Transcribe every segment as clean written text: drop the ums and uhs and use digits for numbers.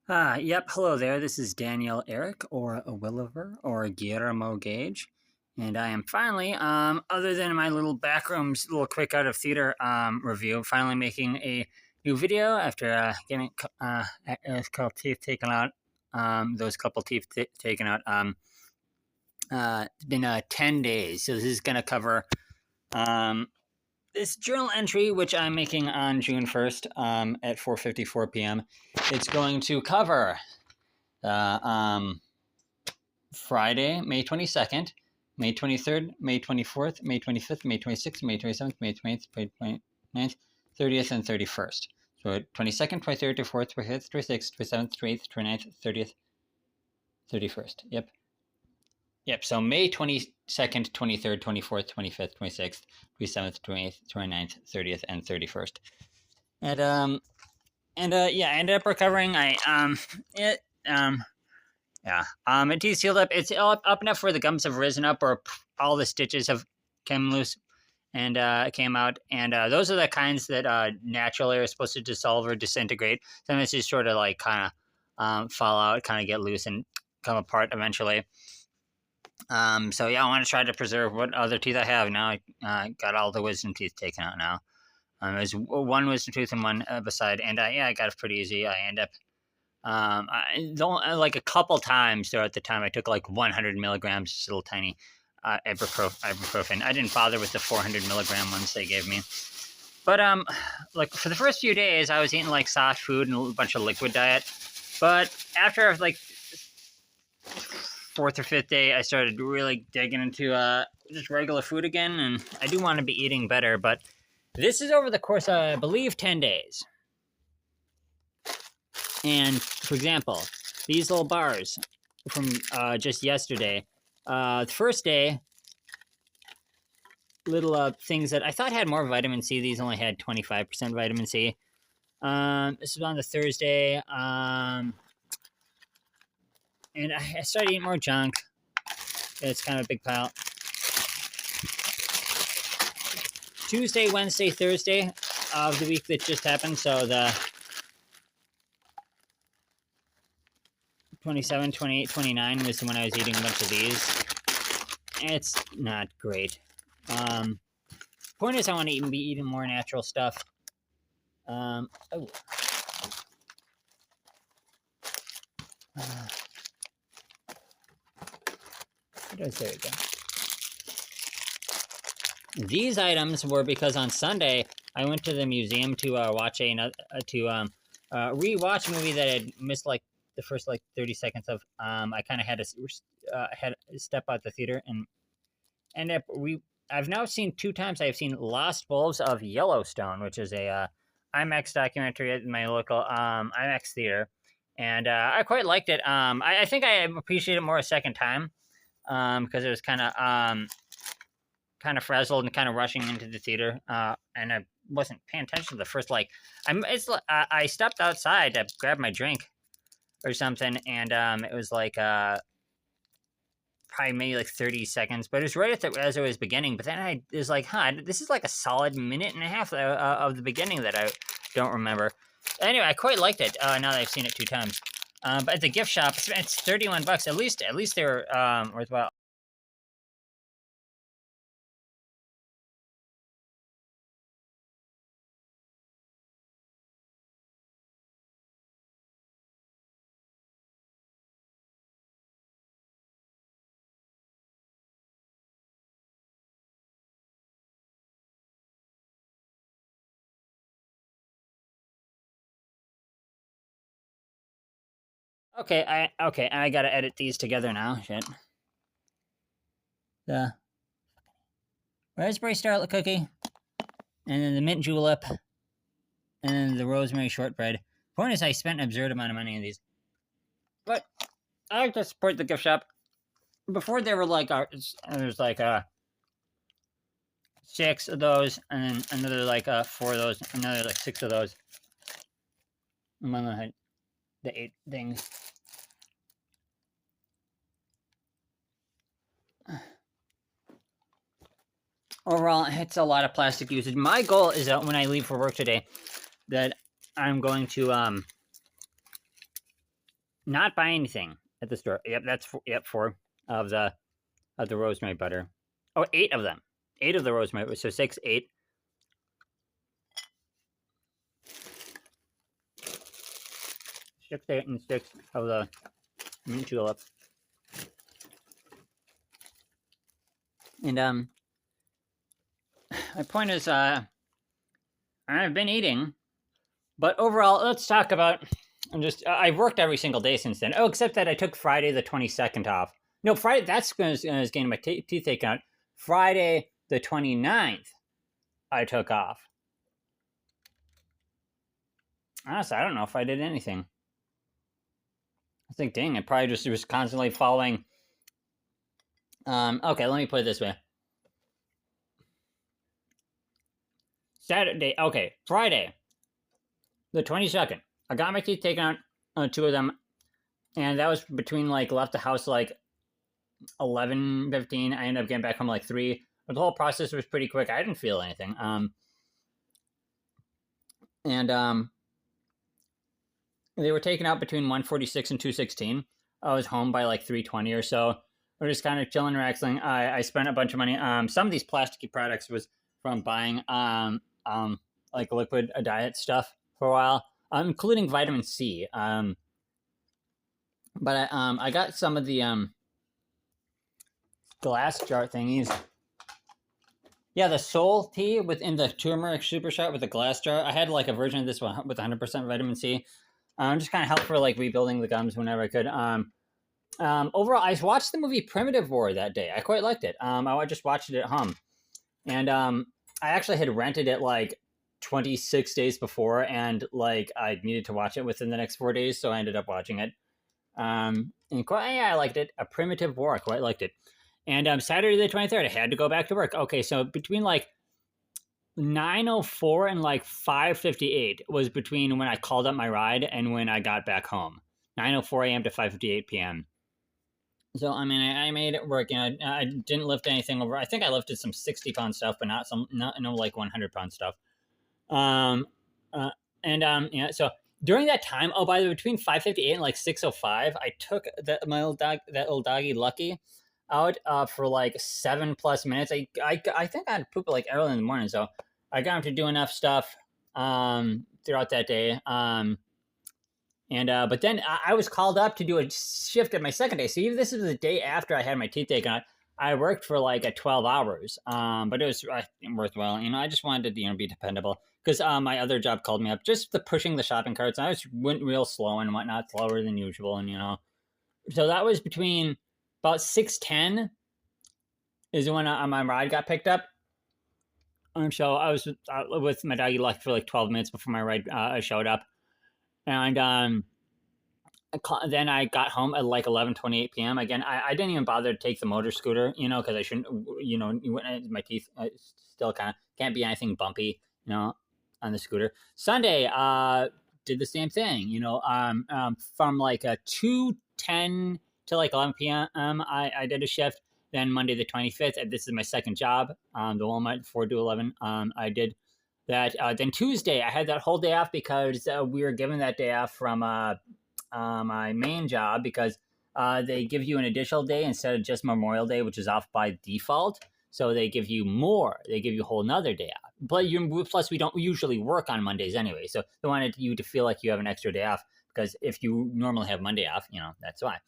Yep, hello there. This is Daniel Eric, or a Williver, or Guillermo Gage. And I am finally, other than my little backrooms, little quick out of theater review, finally making a new video after getting a couple teeth taken out. Those couple teeth taken out. It's been 10 days. So this is going to cover um, this journal entry, which I'm making on June 1st at 4:54 p.m. It's going to cover Friday, May 22nd, May 23rd, May 24th, May 25th, May 26th, May 27th, May 20th, May 29th, 30th, and 31st. So 22nd, 23rd, 24th, 25th, 26th, 27th, 28th, 29th, 30th, 31st. Yep. So May 22nd, 23rd, 24th, 25th, 26th, 27th, 28th, 29th, 30th, and 31st. Yeah, I ended up recovering. It teeth sealed up. It's up enough where the gums have risen up, or all the stitches have come loose and came out. And those are the kinds that naturally are supposed to dissolve or disintegrate. Sometimes just sort of like kind of fall out, kind of get loose and come apart eventually. So yeah, I want to try to preserve what other teeth I have. Now I got all the wisdom teeth taken out now. There's one wisdom tooth and one beside, and yeah, I got it pretty easy. I end up I don't like a couple times throughout the time I took like 100 milligrams, just little tiny ibuprofen. I didn't bother with the 400 milligram ones they gave me. But like for the first few days, I was eating like soft food and a bunch of liquid diet. But after like fourth or fifth day, I started really digging into just regular food again, and I do want to be eating better. But this is over the course of, I believe, 10 days. And for example, these little bars from just yesterday. The first day, little things that I thought had more vitamin C. These only had 25% vitamin C. This was on the Thursday. And I started eating more junk. It's kind of a big pile. Tuesday, Wednesday, Thursday of the week that just happened. So the 27, 28, 29 was when I was eating a bunch of these. It's not great. Point is, I want to be eating more natural stuff. Oh. There we go. These items were because on Sunday I went to the museum to watch rewatch a movie that I had missed like the first like 30 seconds of. I kind of had to step out the theater and I've now seen 2 times. I've seen Lost Wolves of Yellowstone, which is a IMAX documentary at my local IMAX theater, and I quite liked it. I think I appreciate it more a second time because it was kind of frazzled and kind of rushing into the theater, and I wasn't paying attention to the first I stepped outside to grab my drink or something, and it was like probably maybe like 30 seconds, but it was right as it was beginning. But then I was like, this is like a solid minute and a half of the beginning that I don't remember. Anyway, I quite liked it now that I've seen it 2 times. But at the gift shop, it's $31. At least they're worthwhile. Okay, I gotta edit these together now. Shit. The raspberry starlet cookie, and then the mint julep, and then the rosemary shortbread. Point is, I spent an absurd amount of money on these, but I like to support the gift shop. Before they were like, there's like 6 of those, and then another like 4 of those, another like 6 of those. I'm on the 8 things. Overall, it's a lot of plastic usage. My goal is that when I leave for work today, that I'm going to not buy anything at the store. Yep, that's four of the rosemary butter. Oh, eight of them. Eight of the rosemary. So six, eight. 6, 8, and 6 of the mint julep. And my point is, I've been eating, but overall, let's talk about. I've worked every single day since then. Oh, except that I took Friday the 22nd off. No, Friday. That's when I was getting my teeth taken out. Friday the 29th, I took off. Honestly, I don't know if I did anything. I think, dang, I probably just was constantly following. Okay, let me put it this way. Saturday, okay, Friday, the 22nd. I got my teeth taken out, two of them, and that was between left the house 11:15. I ended up getting back home 3. But the whole process was pretty quick. I didn't feel anything. They were taken out between 1:46 and 2:16. I was home by 3:20 or so. We're just kind of chilling, relaxing. I spent a bunch of money. Some of these plasticky products was from buying liquid diet stuff for a while, including vitamin C. But I got some of the glass jar thingies. Yeah, the Soul tea within the turmeric super shot with the glass jar. I had a version of this one with 100% vitamin C. Just kind of helped for rebuilding the gums whenever I could. Overall, I watched the movie Primitive War that day. I quite liked it. I just watched it at home, and I actually had rented it 26 days before, and I needed to watch it within the next 4 days, so I ended up watching it. And I liked it. A Primitive War, I quite liked it. And Saturday the 23rd, I had to go back to work. Okay, so between 9:04 and 5:58 was between when I called up my ride and when I got back home. 9:04 a.m. to 5:58 p.m. So I mean, I made it work. I didn't lift anything over. I think I lifted some 60-pound stuff, but not 100-pound stuff. Yeah. So during that time, by the way, between 5:58 and 6:05, I took that little doggy Lucky out for 7+ minutes. I think I had poop early in the morning, so I got him to do enough stuff throughout that day. But then I was called up to do a shift at my second day. So even this is the day after I had my teeth taken out. I worked for 12 hours, but it was worthwhile. I just wanted to be dependable because my other job called me up just the pushing the shopping carts. I went real slow and whatnot, slower than usual, and so that was between about 6:10 is when my ride got picked up. So I was with my doggy Luck for 12 minutes before my ride showed up, and then I got home at 11:28 p.m. Again, I didn't even bother to take the motor scooter, because I shouldn't, my teeth still kind of can't be anything bumpy, on the scooter. Sunday, did the same thing, from 2:10 to 11 p.m. I did a shift. Then Monday the 25th, and this is my second job, the Walmart 4 to 11. I did that. Then Tuesday, I had that whole day off because we were given that day off from my main job because they give you an additional day instead of just Memorial Day, which is off by default. So they give you more. They give you a whole nother day off. But plus, we don't usually work on Mondays anyway. So they wanted you to feel like you have an extra day off because if you normally have Monday off, that's why.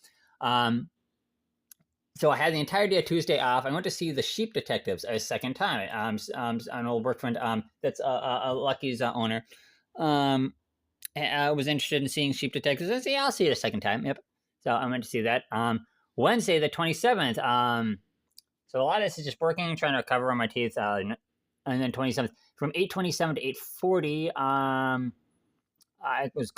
So I had the entire day of Tuesday off. I went to see The Sheep Detectives a second time. An old work friend that's Lucky's owner. I was interested in seeing Sheep Detectives. I said, yeah, I'll see it a second time. Yep. So I went to see that. Wednesday, the 27th. So a lot of this is just working, trying to recover on my teeth. And then 27th, from 8:27 to 8:40. I was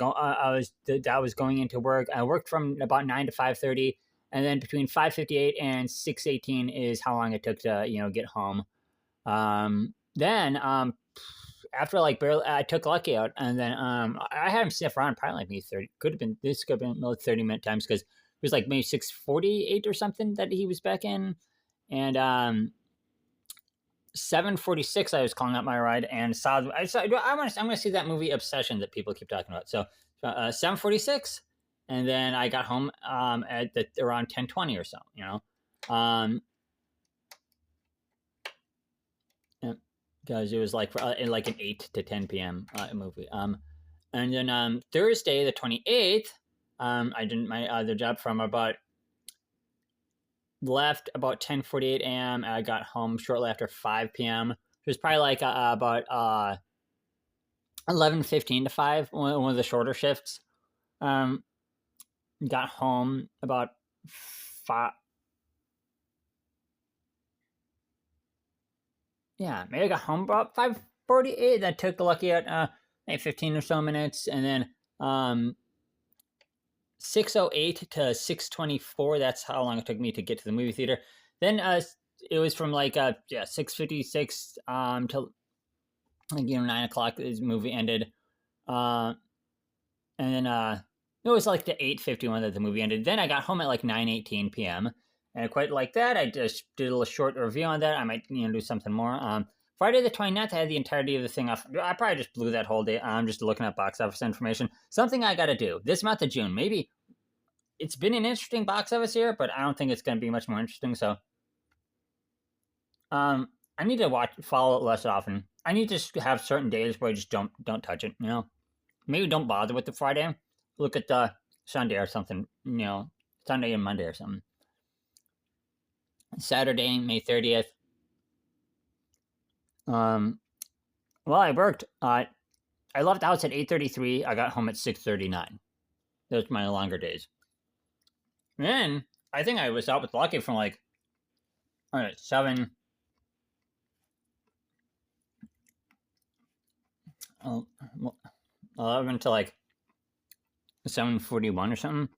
going into work. I worked from about 9 to 5:30. And then between 5:58 and 6:18 is how long it took to, get home. Then after barely, I took Lucky out, and then I had him sniff around probably maybe 30. Could have been 30-minute times because it was maybe 6:48 or something that he was back in, and 7:46 I was calling up my ride and saw. I'm going to see that movie Obsession that people keep talking about. So 7:46. and then I got home at around 10:20 or so. Because it was like like an 8 to 10 p.m. Movie. And then Thursday the 28th, I did my other job from about left about 10:48 a.m. I got home shortly after 5 p.m. It was probably like about 11:15 to 5, one of the shorter shifts. Got home about 5. Yeah, maybe I got home about 5:48. That took lucky at 15 or so minutes, and then 6:08 to 6:24. That's how long it took me to get to the movie theater. Then it was from like 6:56 till like 9 o'clock. This movie ended, and then it was like the 8:51 that the movie ended. Then I got home at like 9:18 p.m. and I quite like that. I just did a little short review on that. I might do something more. Friday the 29th, I had the entirety of the thing off. I probably just blew that whole day. I'm just looking at box office information. Something I got to do this month of June. Maybe it's been an interesting box office year, but I don't think it's going to be much more interesting. So, I need to follow it less often. I need to have certain days where I just don't touch it. Maybe don't bother with the Friday. Look at the Sunday or something. Sunday and Monday or something. Saturday, May 30th. Well, I worked. I left the house at 8:33. I got home at 6:39. Those my longer days. And then I think I was out with Lucky from like 7. 11 to like 7:41 or something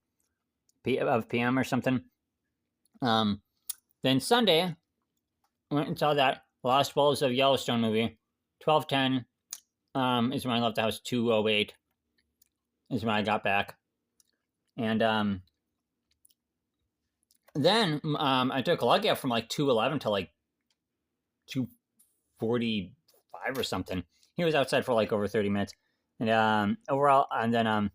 of PM or something. Then Sunday, went and saw that Lost Wolves of Yellowstone movie. 12:10 is when I left the house. 2:08 is when I got back. And then I took Lucky out from like 2:11 to like 2:45 or something. He was outside for like over 30 minutes. And overall, and then I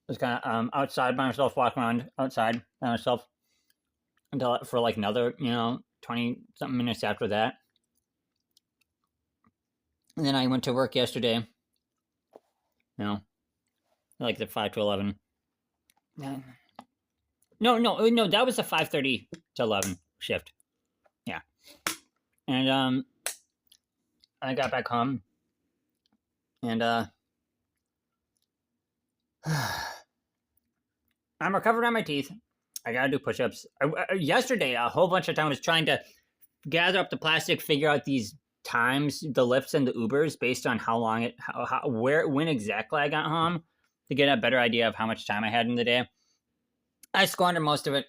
was kind of outside by myself, walking around outside by myself until for like another 20 something minutes after that. And then I went to work yesterday. Like the 5 to 11. No, that was the 5:30 to 11 shift. Yeah. And I got back home, and I'm recovered on my teeth. I gotta do push-ups. Yesterday, a whole bunch of time I was trying to gather up the plastic, figure out these times, the Lyfts and the Ubers, based on how long when exactly I got home, to get a better idea of how much time I had in the day. I squandered most of it,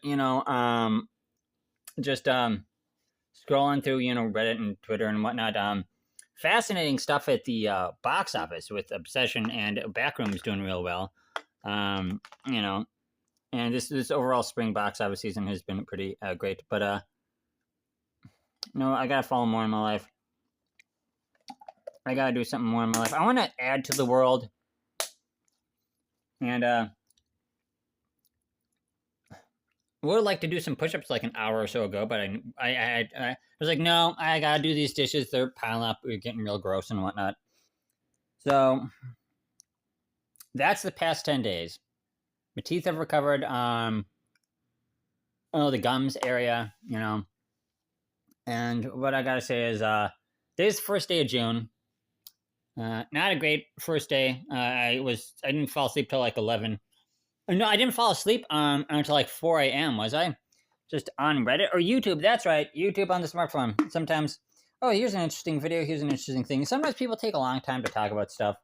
just scrolling through, Reddit and Twitter and whatnot. Fascinating stuff at the box office with Obsession and Backrooms doing real well. And this overall spring box office season has been pretty great. But I gotta follow more in my life. I gotta do something more in my life. I want to add to the world, and would like to do some push-ups like an hour or so ago, but I was like, no, I gotta do these dishes. They're piling up. We're getting real gross and whatnot. So that's the past 10 days. My teeth have recovered. The gums area, And what I gotta say is, today's the first day of June. Not a great first day. I didn't fall asleep till like 11. No, I didn't fall asleep until like 4 a.m. Was I? Just on Reddit or YouTube. That's right, YouTube on the smartphone. Sometimes, here's an interesting video. Here's an interesting thing. Sometimes people take a long time to talk about stuff.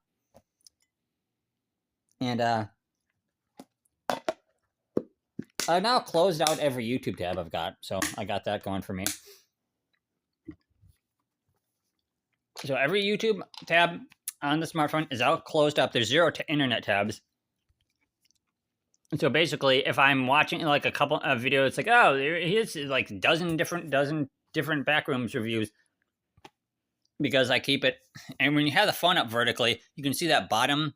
And I've now closed out every YouTube tab I've got, so I got that going for me. So every YouTube tab on the smartphone is out, closed up. There's 0 internet tabs. So basically, if I'm watching like a couple of videos, it's like, here's like dozen different Backrooms reviews, because I keep it. And when you have the phone up vertically, you can see that bottom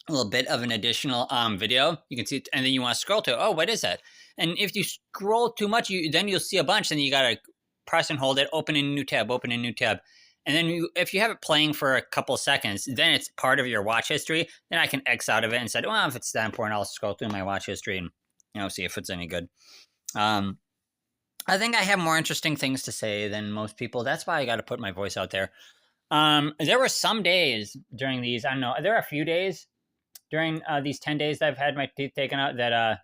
a little bit of an additional video. You can see it, and then you want to scroll to, oh, what is that? And if you scroll too much, then you'll see a bunch, and you got to press and hold it, open a new tab, open a new tab. And then if you have it playing for a couple seconds, then it's part of your watch history. Then I can X out of it and say, well, if it's that important, I'll scroll through my watch history and see if it's any good. I think I have more interesting things to say than most people. That's why I got to put my voice out there. There were some days during these, I don't know, there are a few days during these 10 days that I've had my teeth taken out that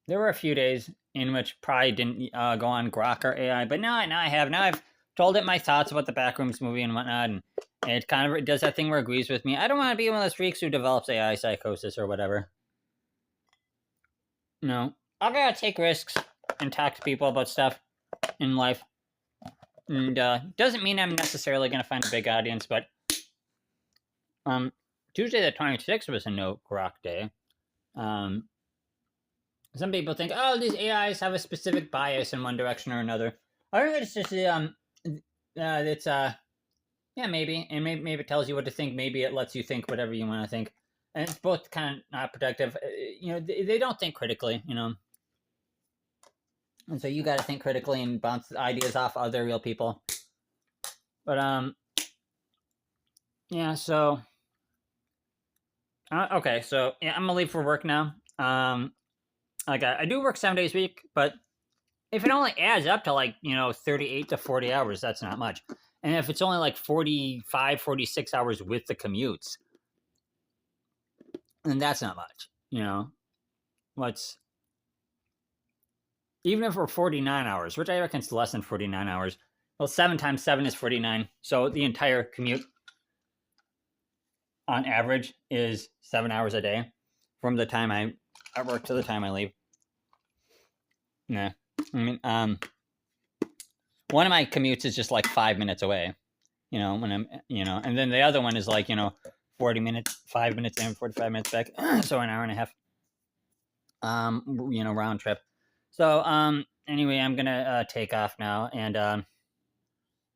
there were a few days in which probably didn't go on Grok or AI, but now I have. Now I've told it my thoughts about the Backrooms movie and whatnot, and it kind of does that thing where it agrees with me. I don't want to be one of those freaks who develops AI psychosis or whatever. No, I gotta take risks and talk to people about stuff in life. And doesn't mean I'm necessarily gonna find a big audience, but Tuesday the 26th was a no Grok day. Some people think, oh, these AIs have a specific bias in one direction or another. I think it's just yeah, maybe, and maybe it tells you what to think. Maybe it lets you think whatever you want to think, and it's both kind of not productive. They don't think critically, and so you got to think critically and bounce ideas off other real people. But yeah. So okay, so yeah, I'm gonna leave for work now. I do work 7 days a week, but if it only adds up to 38 to 40 hours, that's not much. And if it's only like 45, 46 hours with the commutes, then that's not much, even if we're 49 hours, which I reckon is less than 49 hours, well, 7 times 7 is 49. So the entire commute on average is 7 hours a day from the time I work to the time I leave. Yeah. I mean, one of my commutes is just like 5 minutes away, when I'm, and then the other one is 40 minutes, 5 minutes in, 45 minutes back. So an hour and a half, round trip. So, anyway, I'm going to take off now, and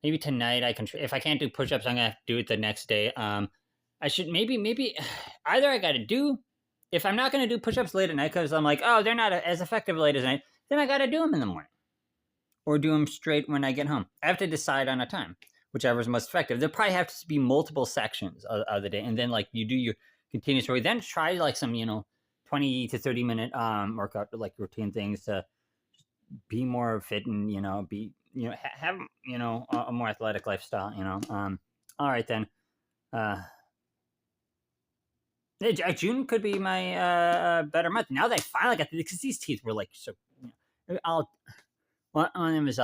maybe tonight I can, if I can't do push-ups, I'm going to have to do it the next day. I should maybe either I got to do, if I'm not going to do push-ups late at night because I'm like, oh, they're not as effective late as night, then I got to do them in the morning or do them straight when I get home. I have to decide on a time, whichever is most effective. There probably have to be multiple sections of the day, and then you do your continuous work. Then try some 20 to 30 minute workout routine things to be more fit and be have a more athletic lifestyle. All right then. June could be my better month. Now that I finally got because these teeth were so. One of them is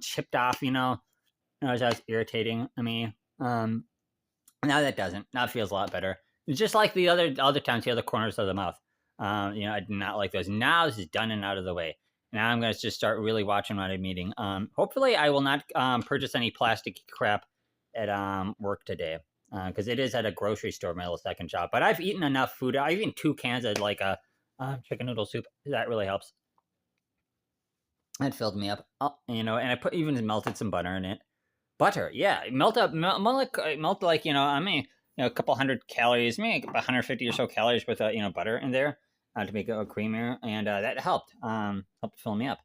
chipped off. That was irritating. I mean, now that doesn't. Now it feels a lot better. It's just like the other times, the other corners of the mouth. I did not like those. Now this is done and out of the way. Now I'm gonna just start really watching what I'm eating. Hopefully I will not purchase any plastic crap at work today. Because it is at a grocery store, my little second job. But I've eaten enough food. I've eaten 2 cans of a chicken noodle soup. That really helps. That filled me up. And I even melted some butter in it. Butter, yeah, melt a couple hundred calories, maybe 150 or so calories with butter in there to make it creamier, and that helped fill me up.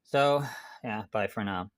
So yeah, bye for now.